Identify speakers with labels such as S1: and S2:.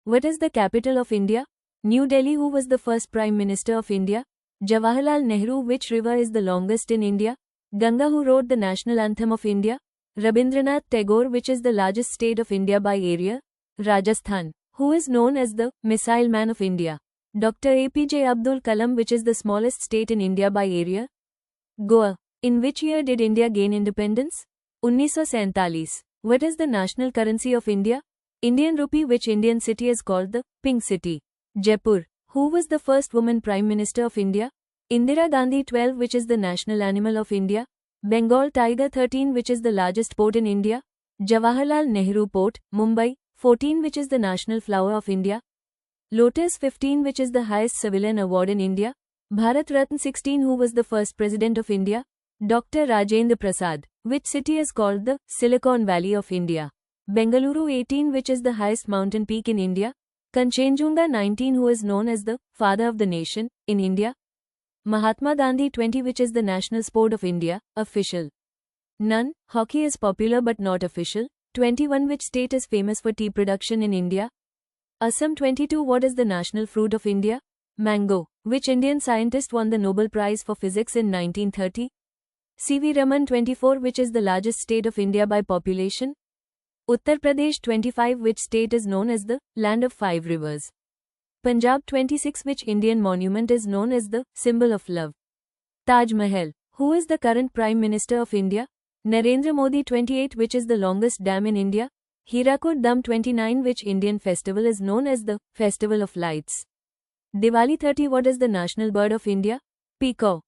S1: What is the capital of India? New Delhi. Who was the first Prime Minister of India? Jawaharlal Nehru. Which river is the longest in India? Ganga. Who wrote the national anthem of India? Rabindranath Tagore. Which is the largest state of India by area? Rajasthan. Who is known as the Missile Man of India? Dr. APJ Abdul Kalam. Which is the smallest state in India by area? Goa. In which year did India gain independence? 1947. What is the national currency of India? Indian rupee. Which Indian city is called the Pink City? Jaipur. Who was the first woman Prime Minister of India? Indira Gandhi. 12. Which is the national animal of India? Bengal tiger. 13. Which is the largest port in India? Jawaharlal Nehru Port, Mumbai. 14. Which is the national flower of India? Lotus. 15. Which is the highest civilian award in India? Bharat Ratna. 16. Who was the first president of India? Dr. Rajendra Prasad. Which city is called the Silicon Valley of India? Bengaluru. 18. Which is the highest mountain peak in India? Kanchenjunga. 19. Who is known as the father of the nation in India? Mahatma Gandhi. 20. Which is the national sport of India? Official. None. Hockey is popular but not official. 21. Which state is famous for tea production in India? Assam. 22. What is the national fruit of India? Mango. Which Indian scientist won the Nobel Prize for Physics in 1930? C.V. Raman. 24. Which is the largest state of India by population? Uttar Pradesh. 25. Which state is known as the land of five rivers? Punjab. 26. Which Indian monument is known as the symbol of love? Taj Mahal. Who is the current Prime Minister of India? Narendra Modi. 28. Which is the longest dam in India? Hirakud Dam. 29. Which Indian festival is known as the Festival of Lights? Diwali. 30. What is the national bird of India? Peacock.